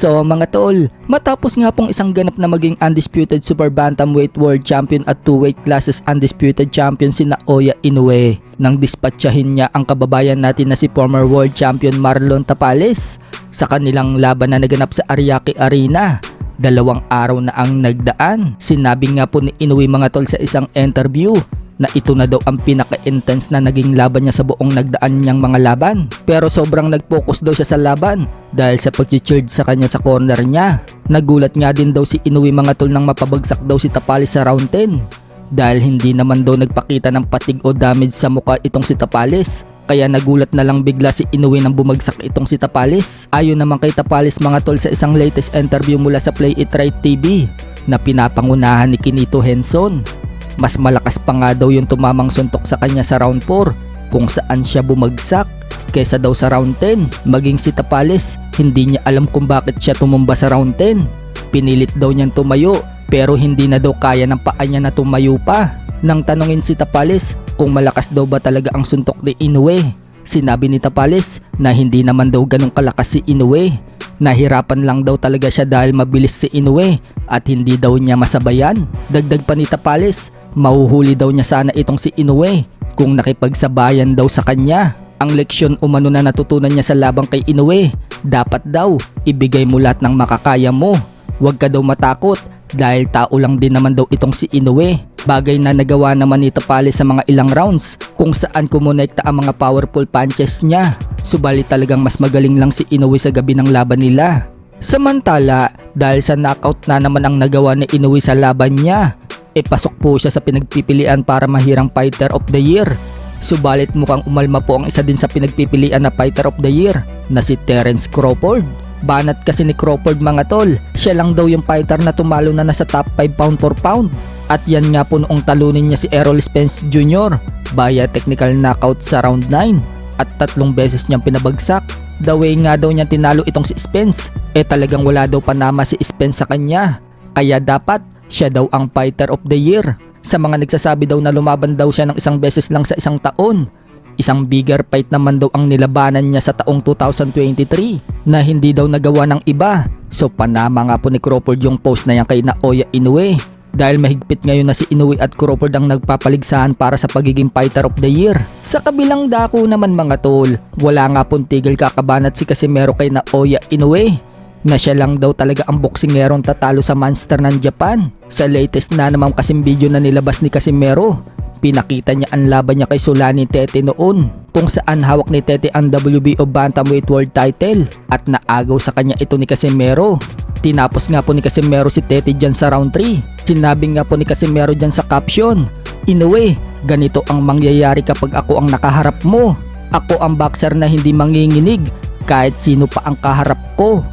So mga tol, matapos nga pong isang ganap na maging undisputed super bantamweight world champion at 2 weight classes undisputed champion si Naoya Inoue, nang dispatchahin niya ang kababayan natin na si former world champion Marlon Tapales sa kanilang laban na naganap sa Ariake Arena. 2 araw na ang nagdaan. Sinabi nga po ni Inoue mga tol sa isang interview na ito na daw ang pinaka-intense na naging laban niya sa buong nagdaan niyang mga laban. Pero sobrang nag-focus daw siya sa laban dahil sa pag-charge sa kanya sa corner niya. Nagulat nga din daw si Inoue mga tol nang mapabagsak daw si Tapales sa round 10 dahil hindi naman daw nagpakita ng patig o damage sa mukha itong si Tapales. Kaya nagulat na lang bigla si Inoue nang bumagsak itong si Tapales. Ayon naman kay Tapales mga tol sa isang latest interview mula sa Play It Right TV na pinapangunahan ni Kinito Henson, mas malakas pa nga daw yung tumamang suntok sa kanya sa round 4 kung saan siya bumagsak kaysa daw sa round 10. Maging si Tapales, hindi niya alam kung bakit siya tumumba sa round 10. Pinilit daw niyang tumayo pero hindi na daw kaya ng paa niya na tumayo pa. Nang tanungin si Tapales kung malakas daw ba talaga ang suntok ni Inoue, sinabi ni Tapales na hindi naman daw ganun kalakas si Inoue. Nahirapan lang daw talaga siya dahil mabilis si Inoue at hindi daw niya masabayan. Dagdag pa ni Tapales, mahuhuli daw niya sana itong si Inoue kung nakipagsabayan daw sa kanya. Ang leksyon umano na natutunan niya sa labang kay Inoue, dapat daw ibigay mo lahat ng makakaya mo. Huwag ka daw matakot dahil tao lang din naman daw itong si Inoue. Bagay na nagawa naman ni Tapales sa mga ilang rounds kung saan kumonekta ang mga powerful punches niya. Subalit talagang mas magaling lang si Inoue sa gabi ng laban nila. Samantala, dahil sa knockout na naman ang nagawa ni Inoue sa laban niya, pasok po siya sa pinagpipilian para mahirang Fighter of the Year. Subalit mukhang umalma po ang isa din sa pinagpipilian na Fighter of the Year na si Terence Crawford. Banat kasi ni Crawford mga tol, siya lang daw yung fighter na tumalo na nasa top 5 pound for pound. At yan nga po noong talunin niya si Errol Spence Jr. via technical knockout sa round 9 at 3 beses niyang pinabagsak. The way nga daw niya tinalo itong si Spence, talagang wala daw panama si Spence sa kanya. Kaya dapat siya daw ang Fighter of the Year. Sa mga nagsasabi daw na lumaban daw siya ng 1 beses lang sa isang taon, isang bigger fight naman daw ang nilabanan niya sa taong 2023 na hindi daw nagawa ng iba. So panama nga po ni Crawford yung post na yan kay Naoya Inoue dahil mahigpit ngayon na si Inoue at Crawford ang nagpapaligsahan para sa pagiging Fighter of the Year. Sa kabilang dako naman mga tol, wala nga pong tigil kakabanat si Casimero kay Naoya Inoue na siya lang daw talaga ang boksingerong tatalo sa monster ng Japan. Sa latest na naman kasing video na nilabas ni Casimero, pinakita niya ang laban niya kay Solani Tete noon kung saan hawak ni Tete ang WBO Bantamweight World Title at naagaw sa kanya ito ni Casimero. Tinapos nga po ni Casimero si Tete dyan sa round 3. Sinabi nga po ni Casimero dyan sa caption, "Inoue, ganito ang mangyayari kapag ako ang nakaharap mo. Ako ang boxer na hindi manginginig kahit sino pa ang kaharap ko."